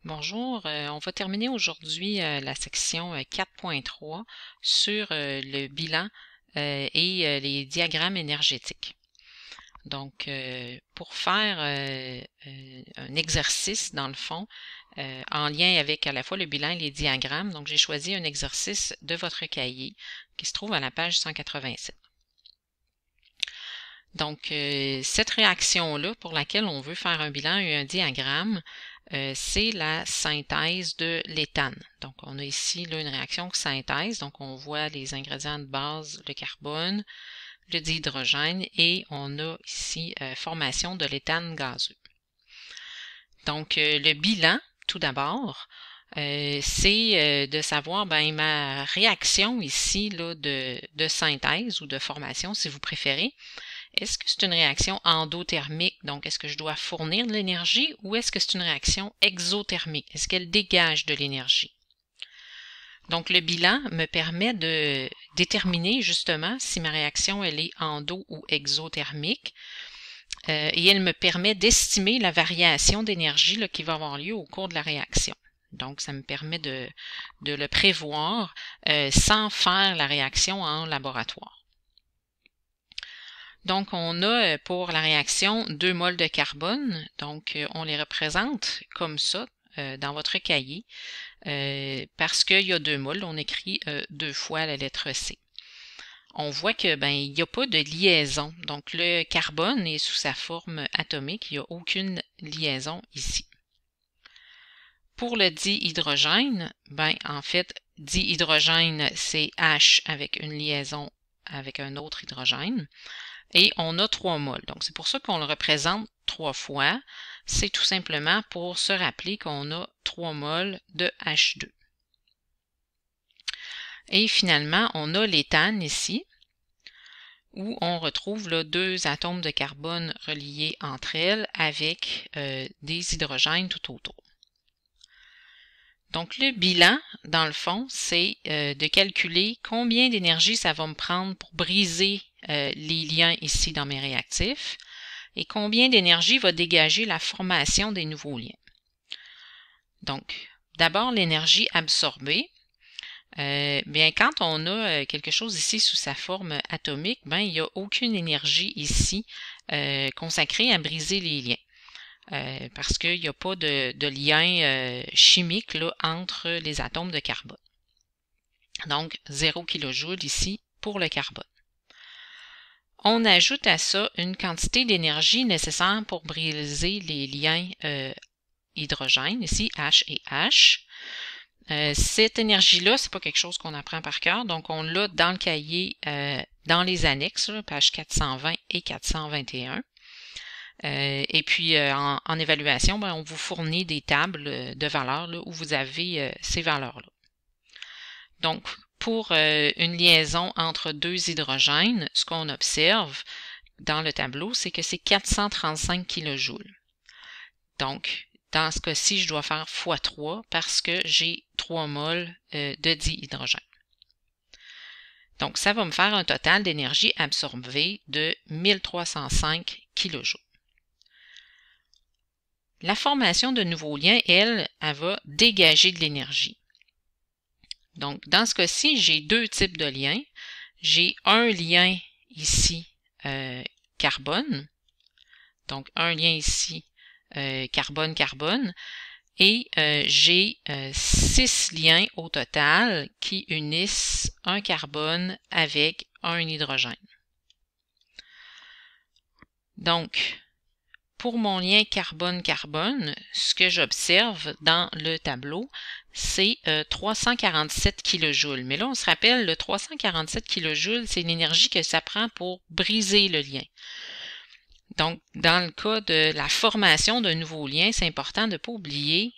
Bonjour, on va terminer aujourd'hui la section 4.3 sur le bilan et les diagrammes énergétiques. Donc, pour faire un exercice, dans le fond, en lien avec à la fois le bilan et les diagrammes, donc j'ai choisi un exercice de votre cahier qui se trouve à la page 187. Donc, cette réaction-là pour laquelle on veut faire un bilan et un diagramme, c'est la synthèse de l'éthane. Donc, on a ici là, une réaction synthèse. Donc, on voit les ingrédients de base, le carbone, le dihydrogène et on a ici formation de l'éthane gazeux. Donc, le bilan, tout d'abord, c'est de savoir ma réaction ici là, de synthèse ou de formation, si vous préférez. Est-ce que c'est une réaction endothermique, donc est-ce que je dois fournir de l'énergie ou est-ce que c'est une réaction exothermique? Est-ce qu'elle dégage de l'énergie? Donc le bilan me permet de déterminer justement si ma réaction elle est endo ou exothermique et elle me permet d'estimer la variation d'énergie qui va avoir lieu au cours de la réaction. Donc ça me permet de le prévoir sans faire la réaction en laboratoire. Donc, on a pour la réaction 2 moles de carbone. Donc, on les représente comme ça dans votre cahier parce qu'il y a 2 moles. On écrit 2 fois la lettre C. On voit que il n'y a pas de liaison. Donc, le carbone est sous sa forme atomique. Il n'y a aucune liaison ici. Pour le dihydrogène, en fait, dihydrogène, c'est H avec une liaison avec un autre hydrogène. Et on a 3 moles. Donc, c'est pour ça qu'on le représente 3 fois. C'est tout simplement pour se rappeler qu'on a 3 moles de H2. Et finalement, on a l'éthane ici, où on retrouve là, 2 atomes de carbone reliés entre elles avec des hydrogènes tout autour. Donc, le bilan, dans le fond, c'est de calculer combien d'énergie ça va me prendre pour briser les liens ici dans mes réactifs et combien d'énergie va dégager la formation des nouveaux liens. Donc, d'abord, l'énergie absorbée. Quand on a quelque chose ici sous sa forme atomique, il n'y a aucune énergie ici consacrée à briser les liens. Parce qu'il n'y a pas de lien chimique là, entre les atomes de carbone. Donc, 0 kJ ici pour le carbone. On ajoute à ça une quantité d'énergie nécessaire pour briser les liens hydrogène, ici H et H. Cette énergie-là, c'est pas quelque chose qu'on apprend par cœur, donc on l'a dans le cahier, dans les annexes, là, pages 420 et 421. Et puis, en évaluation, on vous fournit des tables de valeurs là, où vous avez ces valeurs-là. Donc, pour une liaison entre 2 hydrogènes, ce qu'on observe dans le tableau, c'est que c'est 435 kJ. Donc, dans ce cas-ci, je dois faire x3 parce que j'ai 3 moles de dihydrogène. Donc, ça va me faire un total d'énergie absorbée de 1305 kJ. La formation de nouveaux liens, elle va dégager de l'énergie. Donc, dans ce cas-ci, j'ai 2 types de liens. J'ai un lien ici, carbone. Donc, un lien ici, carbone-carbone. Et j'ai 6 liens au total qui unissent un carbone avec un hydrogène. Donc, pour mon lien carbone-carbone, ce que j'observe dans le tableau, c'est 347 kJ. Mais là, on se rappelle, le 347 kJ, c'est l'énergie que ça prend pour briser le lien. Donc, dans le cas de la formation d'un nouveau lien, c'est important de ne pas oublier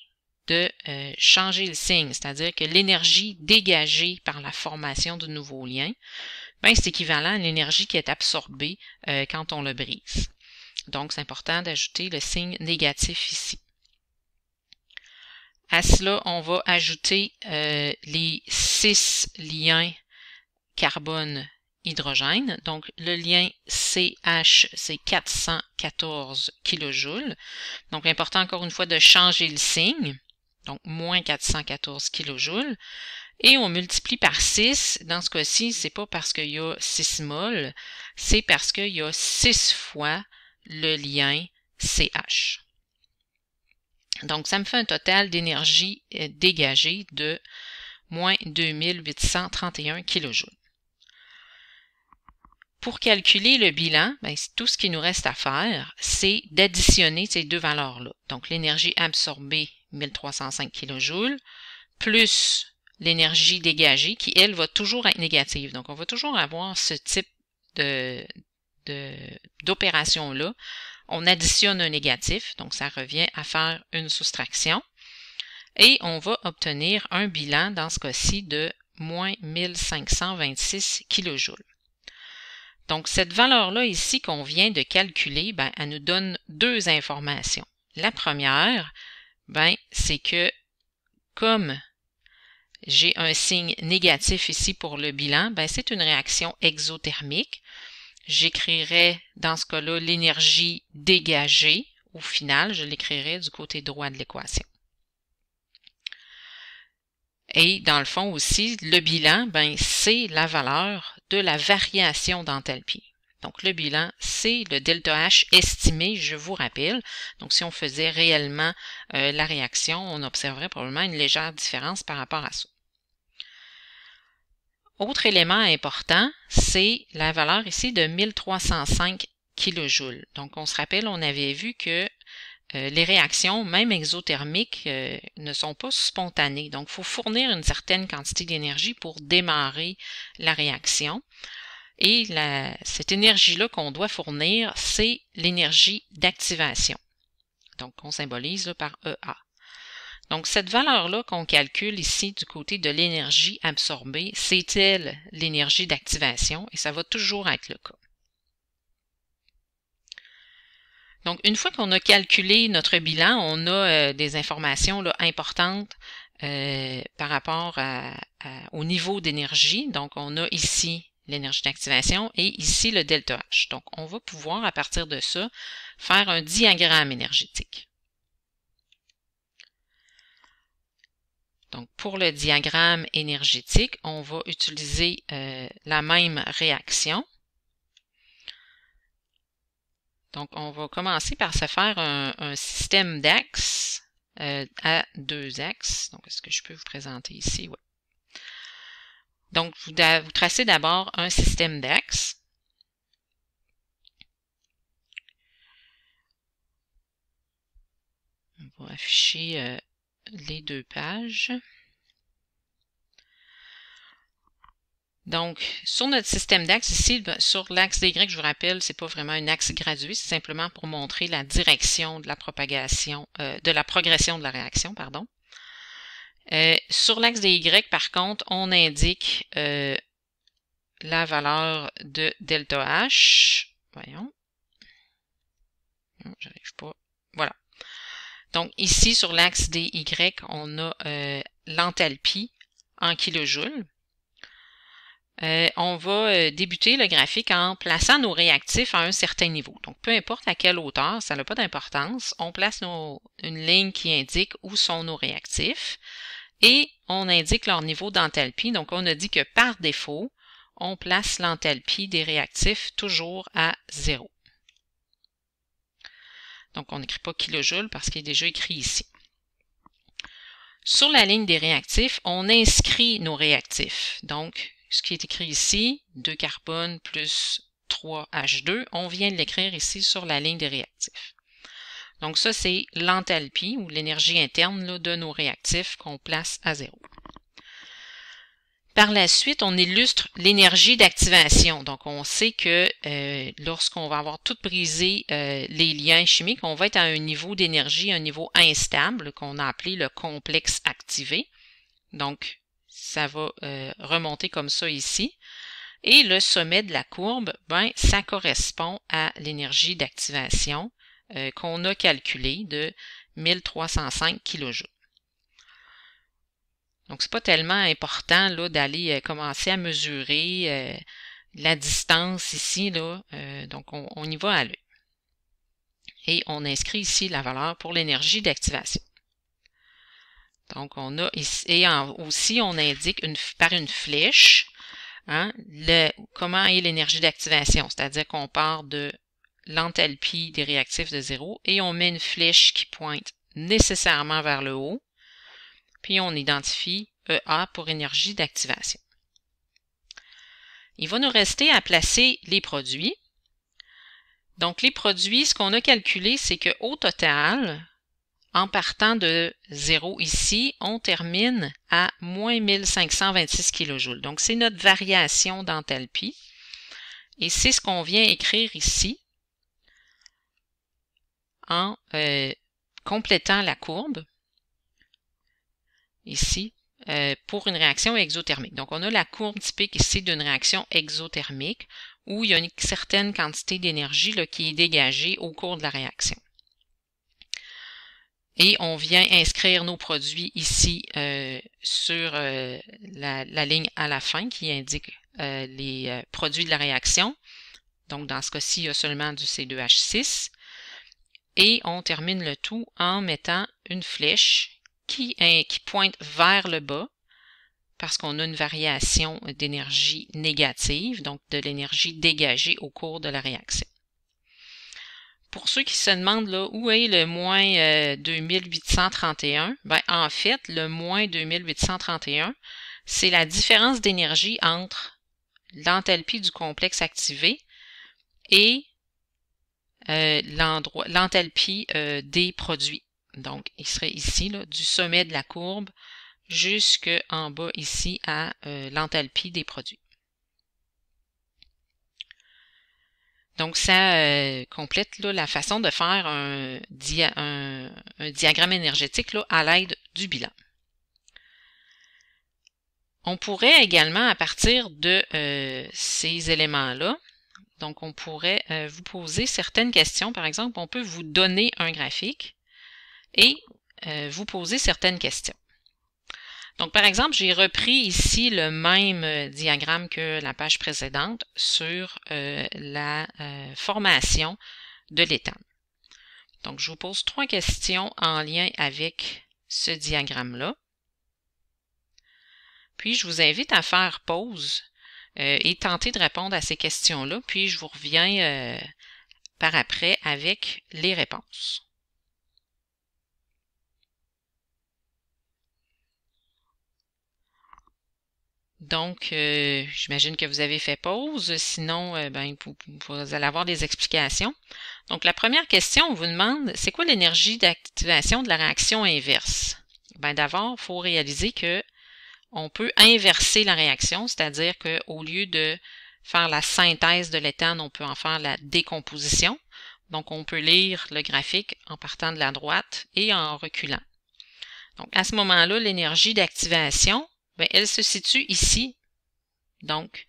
de changer le signe, c'est-à-dire que l'énergie dégagée par la formation de nouveaux liens, c'est équivalent à l'énergie qui est absorbée quand on le brise. Donc, c'est important d'ajouter le signe négatif ici. À cela, on va ajouter les 6 liens carbone-hydrogène. Donc, le lien CH, c'est 414 kJ. Donc, important encore une fois de changer le signe. donc moins 414 kJ. Et on multiplie par 6. Dans ce cas-ci, c'est pas parce qu'il y a 6 mol, c'est parce qu'il y a 6 fois le lien CH. Donc, ça me fait un total d'énergie dégagée de moins 2831 kJ. Pour calculer le bilan, ben, tout ce qu'il nous reste à faire, c'est d'additionner ces deux valeurs-là. Donc, l'énergie absorbée, 1305 kJ, plus l'énergie dégagée, qui, elle, va toujours être négative. Donc, on va toujours avoir ce type d'opération-là. On additionne un négatif, donc ça revient à faire une soustraction. Et on va obtenir un bilan, dans ce cas-ci, de moins 1526 kJ. Donc, cette valeur-là ici qu'on vient de calculer, ben, elle nous donne deux informations. La première, ben, c'est que comme j'ai un signe négatif ici pour le bilan, ben, c'est une réaction exothermique. J'écrirai dans ce cas-là l'énergie dégagée. Au final, je l'écrirai du côté droit de l'équation. Et dans le fond aussi, le bilan, ben, c'est la valeur de la variation d'enthalpie. Donc, le bilan, c'est le ΔH estimé, je vous rappelle. Donc, si on faisait réellement la réaction, on observerait probablement une légère différence par rapport à ça. Autre élément important, c'est la valeur ici de 1305 kJ. Donc, on se rappelle, on avait vu que les réactions, même exothermiques, ne sont pas spontanées. Donc, il faut fournir une certaine quantité d'énergie pour démarrer la réaction. Et cette énergie-là qu'on doit fournir, c'est l'énergie d'activation. Donc, on symbolise là, par EA. Donc, cette valeur-là qu'on calcule ici du côté de l'énergie absorbée, c'est elle l'énergie d'activation et ça va toujours être le cas. Donc, une fois qu'on a calculé notre bilan, on a des informations là, importantes par rapport au niveau d'énergie. Donc, on a ici l'énergie d'activation et ici le ΔH. Donc, on va pouvoir, à partir de ça, faire un diagramme énergétique. Donc, pour le diagramme énergétique, on va utiliser la même réaction. Donc, on va commencer par se faire un système d'axes à deux axes. Donc, est-ce que je peux vous présenter ici? Oui. Donc, vous tracez d'abord un système d'axes. On va afficher les deux pages. Donc, sur notre système d'axes ici, sur l'axe d'Y, je vous rappelle, c'est pas vraiment un axe gradué, c'est simplement pour montrer la direction de la propagation, de la progression de la réaction, pardon. Sur l'axe des Y, par contre, on indique la valeur de ΔH. Voyons. J'arrive pas. Voilà. Donc, ici, sur l'axe des Y, on a l'enthalpie en kilojoules. On va débuter le graphique en plaçant nos réactifs à un certain niveau. Donc, peu importe à quelle hauteur, ça n'a pas d'importance. On place une ligne qui indique où sont nos réactifs et on indique leur niveau d'enthalpie. Donc, on a dit que par défaut, on place l'enthalpie des réactifs toujours à 0. Donc, on n'écrit pas kilojoules parce qu'il est déjà écrit ici. Sur la ligne des réactifs, on inscrit nos réactifs. Donc, ce qui est écrit ici, 2 carbone plus 3 H2, on vient de l'écrire ici sur la ligne des réactifs. Donc ça, c'est l'enthalpie ou l'énergie interne là, de nos réactifs qu'on place à 0. Par la suite, on illustre l'énergie d'activation. Donc, on sait que lorsqu'on va avoir tout brisé les liens chimiques, on va être à un niveau d'énergie, un niveau instable qu'on a appelé le complexe activé. Donc, ça va remonter comme ça ici. Et le sommet de la courbe, ben, ça correspond à l'énergie d'activation qu'on a calculée de 1305 kJ. Donc, c'est pas tellement important là d'aller commencer à mesurer la distance ici. Là, donc, on y va à l'œil. Et on inscrit ici la valeur pour l'énergie d'activation. Donc, on a ici, et aussi, on indique par une flèche comment est l'énergie d'activation, c'est-à-dire qu'on part de l'enthalpie des réactifs de 0 et on met une flèche qui pointe nécessairement vers le haut, puis on identifie EA pour énergie d'activation. Il va nous rester à placer les produits. Donc, les produits, ce qu'on a calculé, c'est qu'au total, en partant de 0 ici, on termine à moins 1526 kJ. Donc, c'est notre variation d'enthalpie. Et c'est ce qu'on vient écrire ici en complétant la courbe, ici, pour une réaction exothermique. Donc, on a la courbe typique ici d'une réaction exothermique où il y a une certaine quantité d'énergie qui est dégagée au cours de la réaction. Et on vient inscrire nos produits ici sur la ligne à la fin qui indique les produits de la réaction. Donc, dans ce cas-ci, il y a seulement du C2H6. Et on termine le tout en mettant une flèche qui pointe vers le bas parce qu'on a une variation d'énergie négative, donc de l'énergie dégagée au cours de la réaction. Pour ceux qui se demandent là, où est le moins 2831, ben, en fait, le moins 2831, c'est la différence d'énergie entre l'enthalpie du complexe activé et l'enthalpie des produits. Donc, il serait ici, là, du sommet de la courbe jusqu'en bas ici à l'enthalpie des produits. Donc, ça complète là, la façon de faire un diagramme énergétique là, à l'aide du bilan. On pourrait également, à partir de ces éléments-là, donc on pourrait vous poser certaines questions. Par exemple, on peut vous donner un graphique et vous poser certaines questions. Donc, par exemple, j'ai repris ici le même diagramme que la page précédente sur la formation de l'éthane. Donc, je vous pose 3 questions en lien avec ce diagramme-là. Puis, je vous invite à faire pause et tenter de répondre à ces questions-là. Puis, je vous reviens par après avec les réponses. Donc, j'imagine que vous avez fait pause, sinon, vous allez avoir des explications. Donc, la première question, on vous demande, c'est quoi l'énergie d'activation de la réaction inverse? Ben, d'abord, il faut réaliser que on peut inverser la réaction, c'est-à-dire qu'au lieu de faire la synthèse de l'éthane, on peut en faire la décomposition. Donc, on peut lire le graphique en partant de la droite et en reculant. Donc, à ce moment-là, l'énergie d'activation, ben, elle se situe ici. Donc,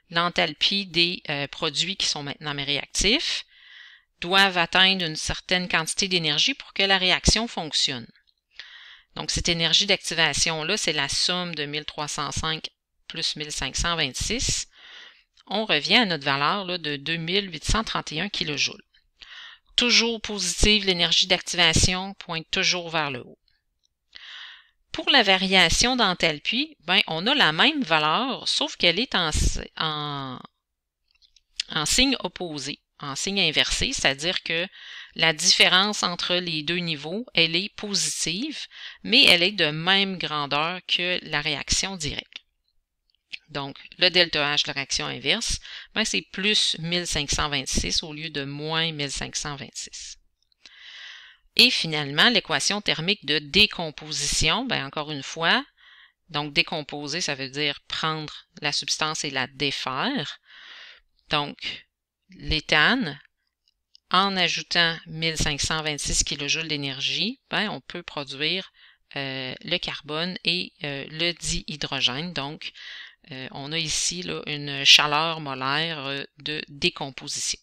l'enthalpie des produits qui sont maintenant mes réactifs doivent atteindre une certaine quantité d'énergie pour que la réaction fonctionne. Donc, cette énergie d'activation-là, c'est la somme de 1305 plus 1526. On revient à notre valeur là, de 2831 kJ. Toujours positive, l'énergie d'activation pointe toujours vers le haut. Pour la variation d'enthalpie, ben, on a la même valeur, sauf qu'elle est en signe opposé, en signe inversé, c'est-à-dire que la différence entre les deux niveaux, elle est positive, mais elle est de même grandeur que la réaction directe. Donc, le delta H de la réaction inverse, ben, c'est plus 1526 au lieu de moins 1526. Et finalement, l'équation thermique de décomposition, ben encore une fois, donc décomposer, ça veut dire prendre la substance et la défaire. Donc, l'éthane, en ajoutant 1526 kJ d'énergie, ben, on peut produire le carbone et le dihydrogène. Donc, on a ici là, une chaleur molaire de décomposition.